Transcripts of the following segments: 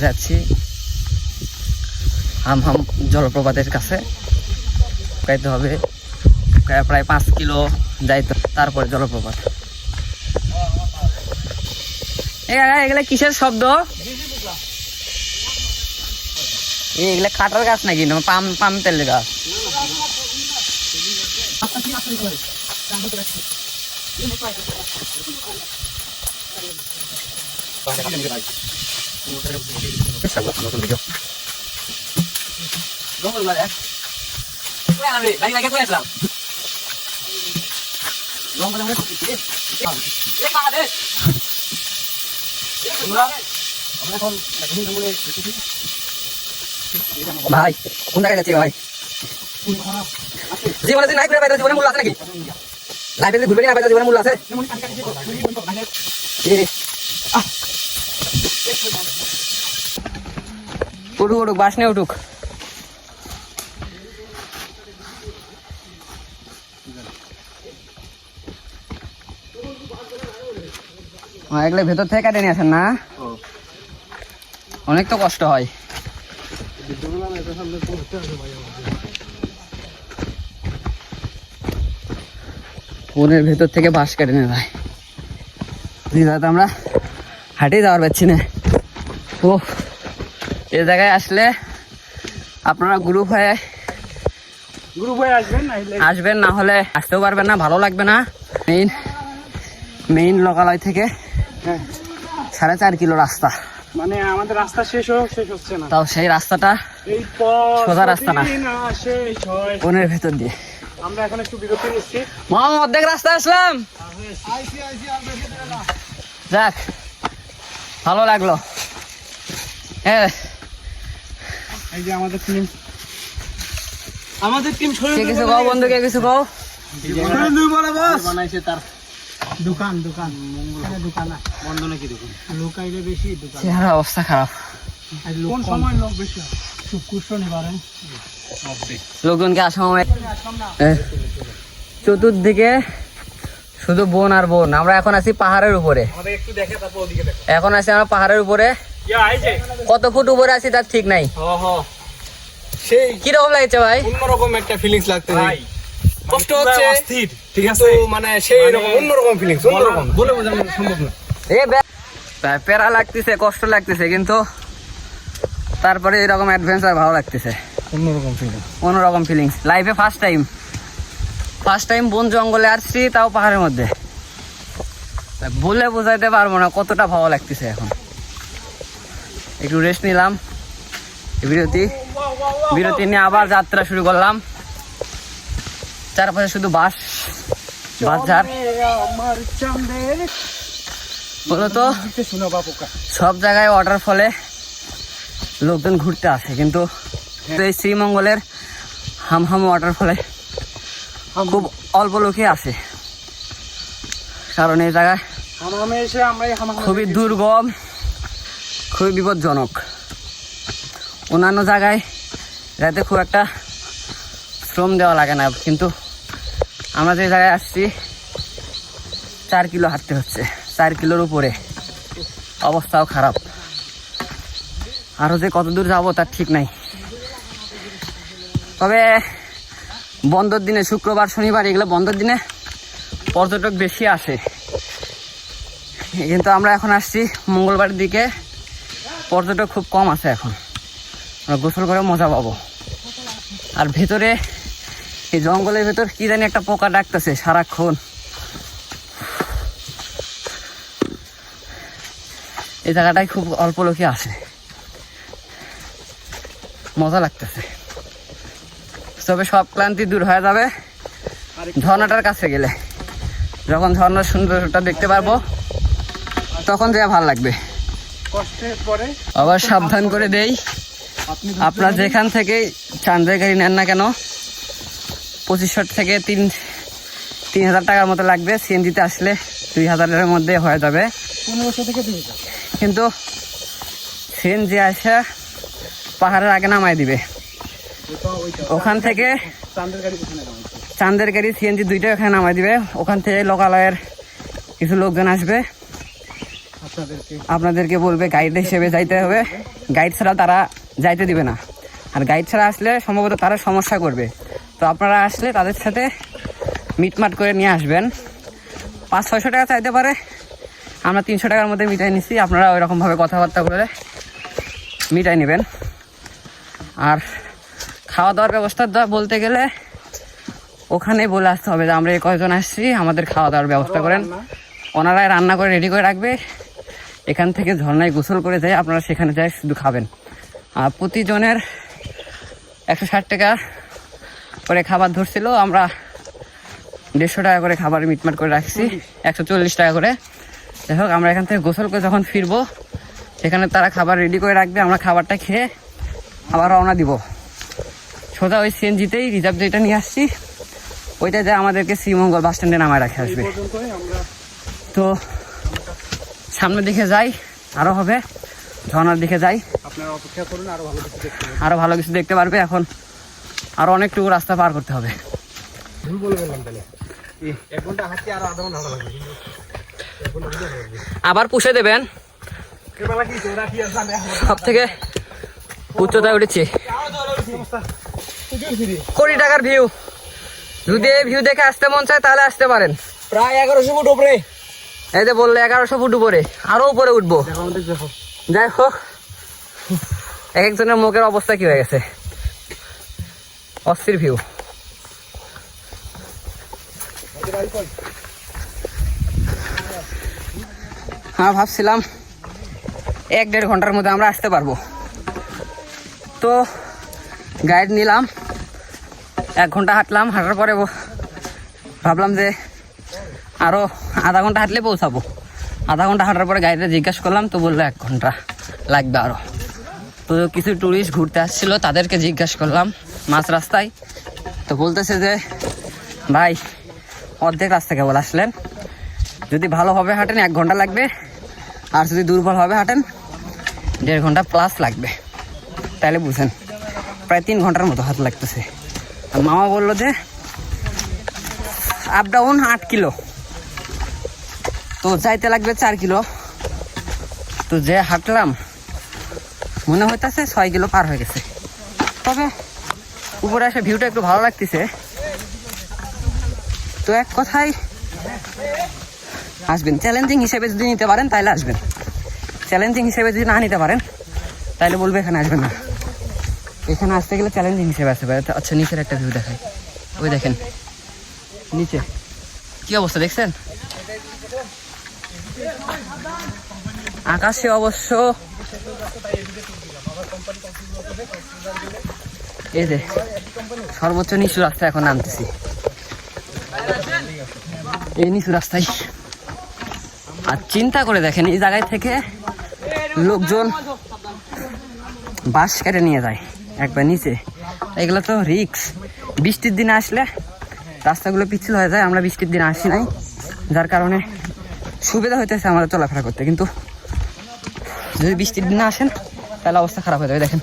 যাচ্ছি হামহাম জলপ্রপাতের কাছে। যাইতে হবে প্রায় 5 কিলো যাইতে, তারপরে জলপ্রপাত। এগুলা কিসের শব্দ? এগুলা কাটার গাছ নাকি? পাম তেলের গাছ। ভাই কোন জায়গায় যাচ্ছি ভাই? জীবনে নাই করে পাইতো, জীবনে মূল্য আছে নাকি? লাইফে ঘুরবে না পাইতো, জীবনে মূল্য আছে? উঠুক উঠুক, বাস নিয়ে উঠুক। এগুলো ভেতর থেকে কাটে নিয়ে আসেন না? অনেক তো কষ্ট হয়। বনের ভেতর থেকে বাঁশ কেটে নেয় ভাই। আমরা হাঁটেই যাওয়ার পাচ্ছি না। ও এই জায়গায় আসলে আপনারা গ্রুপ হয়ে আসবেন, না হলে আসতেও পারবেন না, ভালো লাগবে না। মেইন লোকালয় থেকে 4.5 কিলো রাস্তা, মানে আমাদের রাস্তা শেষ হচ্ছে না। তাও সেই রাস্তাটা সোজা রাস্তা না, বনের ভেতর দিয়ে। আমরা এখন একটু বিরতি নিচ্ছি। অর্ধেক রাস্তা আসলাম। যাক, ভালো লাগলো। হ্যাঁ, এই যে আমাদের টিম কিছু কও বন্ধু, কে কিছু কও। বানাইছে তার দোকান দোকান বন্ধ নাকি? দোকান লোকাইলে বেশি, দোকান চেহারা অবস্থা খারাপ। কোন সময় লোক বেশি হয়? শুক্র শনিবারে লোকজনকে আসা সময় চতুর্দিকে শুধু বন আর বন। আমরা এখন আছি পাহাড়ের উপরে। এখন আছি আমরা পাহাড়ের উপরে। কত ফুট উপরে আছি তার ঠিক নাই। সেই কিরকম লাগছে ভাই? অন্যরকম একটা ফিলিংস লাগতে ভাই। কষ্ট হচ্ছে অস্থির, ঠিক আছে, মানে সেই রকম অন্যরকম ফিলিংস, অন্যরকম বলে বোঝানো সম্ভব না। প্যারা লাগতেছে, কষ্ট লাগতেছে, কিন্তু তারপরে এরকম অ্যাডভেঞ্চার ভালো লাগতেছে। অন্যরকম ফিলিংস লাইফে ফার্স্ট টাইম বন জঙ্গলে আসছি, তাও পাহাড়ের মধ্যে। বলে বোঝাইতে পারবো না কতটা ভালো লাগতেছে। এখন একটু রেস্ট নিলাম, বিরতি নিয়ে আবার যাত্রা শুরু করলাম। চারপাশে শুধু বাস ঝাড়। বলতো সব জায়গায় ওয়াটার ফলে লোকজন ঘুরতে আসে, কিন্তু এই শ্রীমঙ্গলের হামহাম ওয়াটার ফলে খুব অল্প লোকই আসে। কারণ এই জায়গায় খুবই দুর্গম, খুবই বিপজ্জনক। অন্যান্য জায়গায় যাতে খুব একটা শ্রম দেওয়া লাগে না, কিন্তু আমরা যে জায়গায় আসছি 4 কিলো হাঁটতে হচ্ছে। 4 কিলোর উপরে, অবস্থাও খারাপ। আরও যে কত দূর যাবো তার ঠিক নাই। তবে বন্ধের দিনে, শুক্রবার শনিবার এগুলো বন্ধের দিনে পর্যটক বেশি আসে, কিন্তু আমরা এখন আসছি মঙ্গলবার দিকে, পর্যটক খুব কম আছে। এখন আমরা গোসল করে মজা পাবো। আর ভেতরে এই জঙ্গলের ভেতর কি জানি একটা পোকা ডাকতেছে সারাক্ষণ। এই জায়গাটায় খুব অল্প লোকই আসে, মজা লাগতেছে। তবে সব ক্লান্তি দূর হয়ে যাবে ঝর্ণাটার কাছে গেলে। যখন ঝর্ণার সৌন্দর্যটা দেখতে পারবো তখন যা ভালো লাগবে। আবার সাবধান করে দেই, আপনার যেখান থেকে চাঁদের গাড়ি নেন না কেন 2500 থেকে 3000 টাকার মতো লাগবে। সিএনজিতে আসলে 2000-এর মধ্যে হয়ে যাবে, 1500 থেকে 2000। কিন্তু সিএনজি আসে পাহাড়ের আগে নামাই দিবে। ওখান থেকে চাঁদের গাড়ি সিএনজি দুইটা ওখানে নামাই দিবে। ওখান থেকে লোকালয়ের কিছু লোকজন আসবে, আপনাদেরকে বলবে গাইড হিসেবে যাইতে হবে, গাইড ছাড়া তারা যাইতে দিবে না, আর গাইড ছাড়া আসলে সম্ভবত তারা সমস্যা করবে। তো আপনারা আসলে তাদের সাথে মিটমাট করে নিয়ে আসবেন। 500-600 টাকা চাইতে পারে, আমরা 300 টাকার মধ্যে মিটাই নিচ্ছি, আপনারা ওইরকমভাবে কথাবার্তা বলে মিটাই নেবেন। আর খাওয়া দাওয়ার ব্যবস্থা বলতে গেলে ওখানে বলে আসতে হবে যে আমরা এই কয়জন আসছি, আমাদের খাওয়া দাওয়ার ব্যবস্থা করেন। ওনারাই রান্না করে রেডি করে রাখবে, এখান থেকে ঝর্ণায় গোসল করে যায়, আপনারা সেখানে যাই শুধু খাবেন। আর প্রতিজনের 160 টাকা করে খাবার ধরছিল, আমরা 150 টাকা করে খাবার মিটমাট করে রাখছি, 140 টাকা করে। যাই হোক, আমরা এখান থেকে গোসল করে যখন ফিরবো সেখানে তারা খাবার রেডি করে রাখবে, আমরা খাবারটা খেয়ে আবার রওনা দিব। সোজা ওই সিএনজিতেই রিজার্ভ যেটা নিয়ে আসছি ওইটা যা আমাদেরকে শ্রীমঙ্গল বাস স্ট্যান্ডে নামায় রাখে আসবে। তো সামনের দিকে যাই, আরো হবে, ঝর্ণার দিকে যাই, আপনারা অপেক্ষা করুন, আরো ভালো কিছু দেখতে পারবে। এখন আরো অনেকটুকু রাস্তা পার করতে হবে। ভুল বলে বললাম তাহলে 1 ঘন্টা হাঁটতে আর আধা ঘন্টা হাঁটা লাগবে। আবার পুষে দেবেন, সব থেকে উচ্চতায় উঠেছি, 20 টাকার ভিউ। যদি এই ভিউ দেখে আসতে মন চায় তাহলে আসতে পারেন। প্রায় 1100 ফুট উপরে, এই যে বললে 1100 ফুট উপরে, আরো উপরে উঠবো। যাই হোক, এক একজনের মুখের অবস্থা কি হয়ে গেছে, অস্থির ভিউ। হ্যাঁ, ভাবছিলাম 1-1.5 ঘন্টার মধ্যে আমরা আসতে পারবো। তো গাইড নিলাম, 1 ঘন্টা হাঁটলাম, হাঁটার পরে ভাবলাম যে আরো আধা ঘন্টা হাঁটলে পৌঁছাবো। আধা ঘন্টা হাঁটার পরে গাইডে জিজ্ঞাসা করলাম, তো বললো 1 ঘন্টা লাগবে আরো। তো কিছু টুরিস্ট ঘুরতে আসছিল, তাদেরকে জিজ্ঞাসা করলাম মাঝ রাস্তায়, তো বলতেছে যে ভাই অর্ধেক রাস্তা কেবল আসলেন, যদি ভালোভাবে হাঁটেন 1 ঘন্টা লাগবে, আর যদি দুর্বলভাবে হাঁটেন 1.5 ঘন্টা প্লাস লাগবে। তাহলে বুঝেন প্রায় 3 ঘন্টার মতো হাত লাগতেছে। আর মামা বললো যে আপ ডাউন 8 কিলো, তো যাইতে লাগবে 4 কিলো। তো যে হাঁটলাম মনে হইতেছে 6 কিলো পার হয়ে গেছে। তবে উপরে এসে ভিউটা একটু ভালো লাগতেছে। তো এক কথায় আসবেন, চ্যালেঞ্জিং হিসেবে যদি নিতে পারেন তাহলে আসবেন, চ্যালেঞ্জিং হিসেবে যদি না নিতে পারেন তাহলে বলবে এখানে আসবেন না। এখানে আসতে গেলে চ্যালেঞ্জিং হিসেবে আসতে পারে। আচ্ছা, নিচের একটা ভিউ দেখাই, ওই দেখেন নিচে কি অবস্থা দেখছেন। আকাশে অবশ্য এই যে সর্বোচ্চ নিচু রাস্তা এখন নামতেছি, এই নিচু রাস্তায়। আর চিন্তা করে দেখেন, এই জায়গায় থেকে লোকজন বাস কেটে নিয়ে যায় একবার নিচে। এগুলো তো রিক্স। বৃষ্টির দিনে আসলে রাস্তাগুলো পিচ্ছিল হয়ে যায়। আমরা বৃষ্টির দিনে আসি নাই, যার কারণে সুবিধা হইতেছে আমাদের চলাফেরা করতে। কিন্তু যদি বৃষ্টির দিনে আসেন তাহলে অবস্থা খারাপ হয়ে যাবে। দেখেন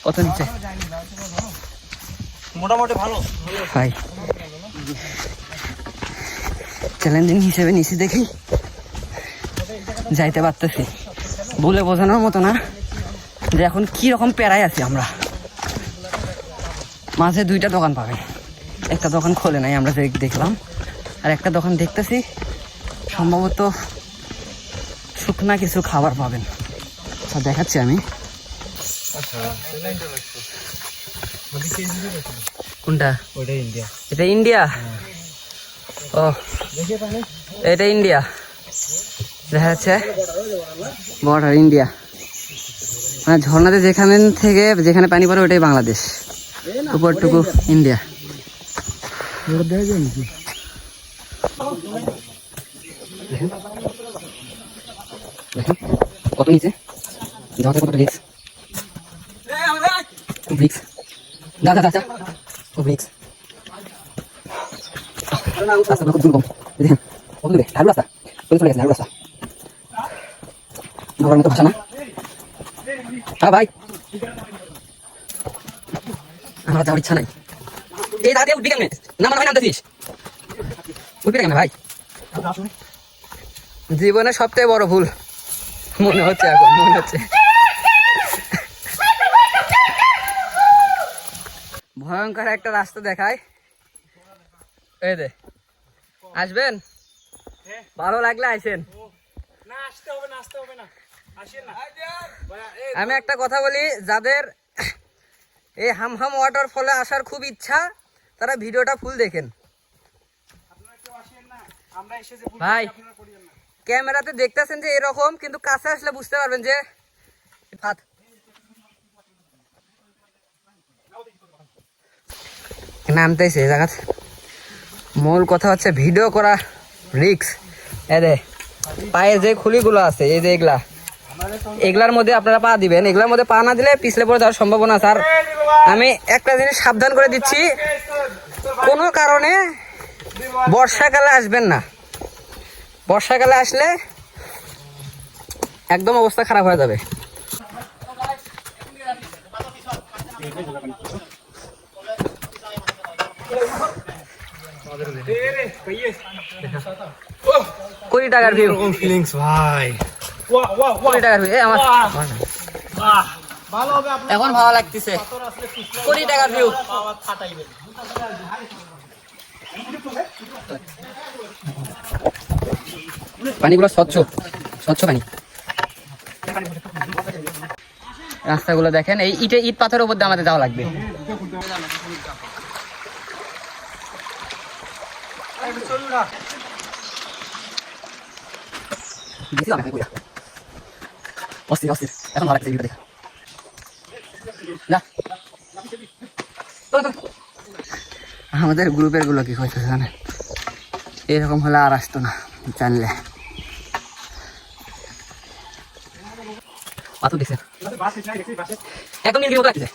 কত নিচে, মোটামুটি ভালো ভাই চ্যালেঞ্জিং হিসেবে নিচে দেখেই যাইতে পারতেছি। বলে বোঝানোর মতো না যে এখন কি রকম প্যারায় আছি আমরা। মাঝে 2টা দোকান পাবেন, একটা দোকান খোলে নাই আমরা যে দেখলাম, আর একটা দোকান দেখতেছি সম্ভবত শুকনা কিছু খাবার পাবেন। দেখাচ্ছি আমি। কোনটা? ওইটা ইন্ডিয়া। এটা ইন্ডিয়া? ও এটা ইন্ডিয়া দেখা যাচ্ছে, বর্ডার ইন্ডিয়া। মানে ঝর্ণাতে যেখানে থেকে যেখানে পানি পড়ে ওটাই বাংলাদেশ, উপরটুকু ইন্ডিয়া। কত নিচে, কত রিক্স, রিক্স, যা যা যা, রিক্স। রাস্তাটা খুব দুর্গম, দেখেন কত দূরে, ঢালু রাস্তা, চলে গেছে ঢালু রাস্তা। আমার মতো ভাষা না। হ্যাঁ ভাই, আমার যাওয়ার ইচ্ছা নাই। এই দাঁড়িয়ে উঠবি কেমনে? না মনে হয় নামতেছিস, উঠবি কেমনে ভাই? জীবনে সবথেকে বড় ভুল মনে হচ্ছে এখন, মনে হচ্ছে। ভয়ঙ্কর একটা রাস্তা দেখায়, এই দে আসবেন, ভালো লাগলে আসেন। আমি একটা কথা বলি, যাদের এই হামহাম ওয়াটারফলে আসার খুব ইচ্ছা তারা ভিডিওটা ফুল দেখেন। ভাই ক্যামেরাতে দেখতেছেন যে এরকম, কিন্তু কাছে আসলে বুঝতে পারবেন যে নামতেছে এই জায়গা। মূল কথা হচ্ছে ভিডিও করা রিক্স। এরে পায়ে যে খুলিগুলো আছে, এই যে এগুলার মধ্যে আপনারা পা দিবেন, এগুলার মধ্যে পা না দিলে পিছলে পড়ে যাওয়ার সম্ভাবনা আছে। আর আমি একটা জিনিস সাবধান করে দিচ্ছি, কোনো কারণে বর্ষাকালে আসবেন না। বর্ষাকালে আসলে একদম অবস্থা খারাপ হয়ে যাবে। কোটি টাকার ভিউ, ফিলিংস ভাই, কোটি টাকার ভিউ। আমার এখন ভালো লাগতেছে, কোটি টাকার ভিউ। পানিগুলো স্বচ্ছ, স্বচ্ছ পানি। রাস্তাগুলো দেখেন, এই ইট পাথরের উপর দিয়ে আমাদের যাওয়া লাগবে। অস্থির অস্থির, এখন ভালো লাগছে ভিডিও দেখা। আমাদের গ্রুপের গুলো কি হয়েছে জানেন, এরকম হলে আর আসতো না জানলে। পাথর দেখছেন একদম নীল মতো লাগছে।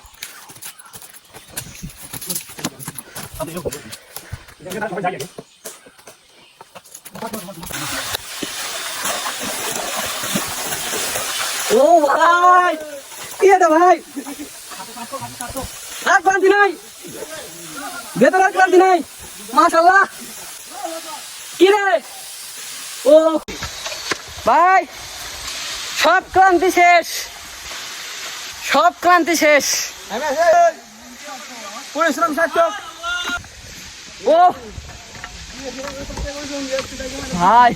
ও ভাই কি এটা ভাই, আর ক্লান্তি নাই, ভেতর আর ক্লান্তি নাই, মাশাআল্লাহ। কি রে ও ভাই, সব ক্লান্তি শেষ, সব ক্লান্তি শেষ। পরিশ্রম সার্থক। ও ভাই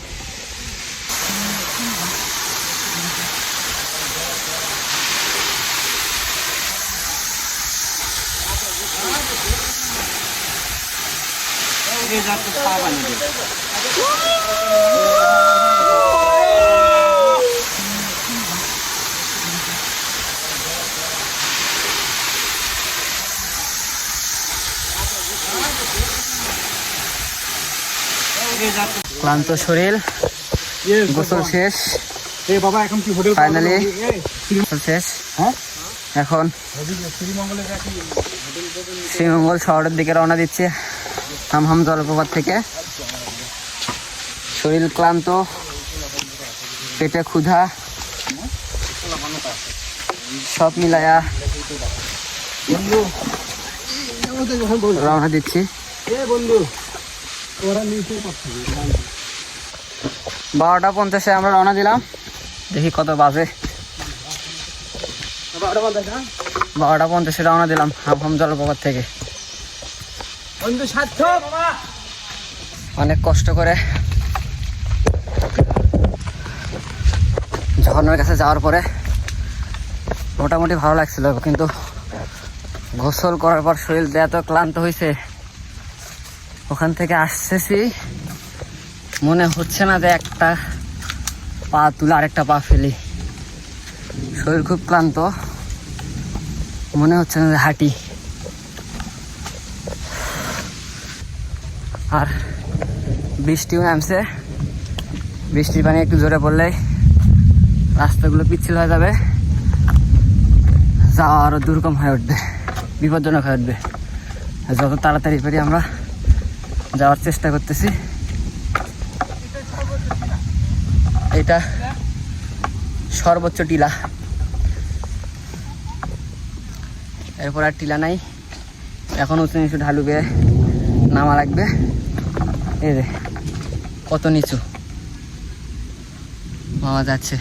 ক্লান্ত শরীর, গোসল শেষ, ফাইনালি শেষ। এখন শ্রীমঙ্গল শহরের দিকে রওনা দিচ্ছে হামহাম জলপ্রপাত থেকে। শরীর ক্লান্ত, পেটে ক্ষুধা, সব মিলায়া রওনা দিচ্ছি। 12:50 আমরা রওনা দিলাম, দেখি কত বাজে। 12:50 রওনা দিলাম হামহাম জলপ্রপাত থেকে। অনেক কষ্ট করে ঝর্ণার কাছে যাওয়ার পরে মোটামুটি ভালো লাগছিল, কিন্তু গোসল করার পর শরীর এত ক্লান্ত হয়েছে, ওখান থেকে আসতেছি মনে হচ্ছে না যে একটা পা তুলে আরেকটা পা ফেলি। শরীর খুব ক্লান্ত, মনে হচ্ছে না যে হাঁটি। আর বৃষ্টিও নামছে, বৃষ্টির পানি একটু জোরে পড়লেই রাস্তাগুলো পিচ্ছিল হয়ে যাবে, যাওয়া আরো দুর্গম হয়ে উঠবে, বিপজ্জনক হয়ে উঠবে। যত তাড়াতাড়ি পারি আমরা যাওয়ার চেষ্টা করতেছি। এটা সর্বোচ্চ টিলা, এরপর আর টিলা নাই, এখন উঁচু নিচু ঢালু বেয়ে নামা লাগবে। এই যে কত নিচু, পাওয়া যাচ্ছে।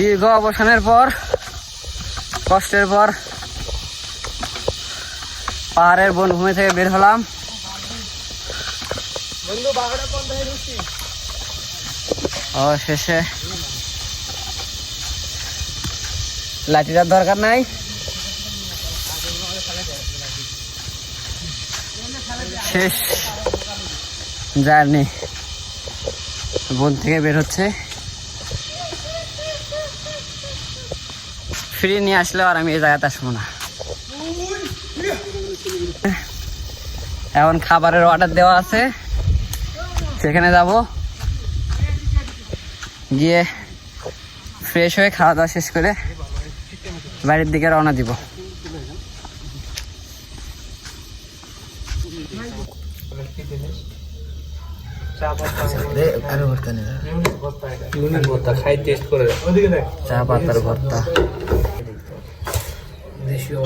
দীর্ঘ অবসানের পর, কষ্টের পর পাহাড়ের বনভূমি থেকে বের হলাম। অবশেষে লাঠিটার দরকার নাই, শেষ জার্নি। বন থেকে বের হচ্ছে, ফ্রি নিয়ে আসলেও আর আমি এই জায়গাতে আসবো না। এখন খাবারের অর্ডার দেওয়া আছে, সেখানে যাব, গিয়ে ফ্রেশ হয়ে খাওয়া দাওয়া শেষ করে বাড়ির দিকে রওনা দিব। চা পাতার ভর্তা, দেশীয়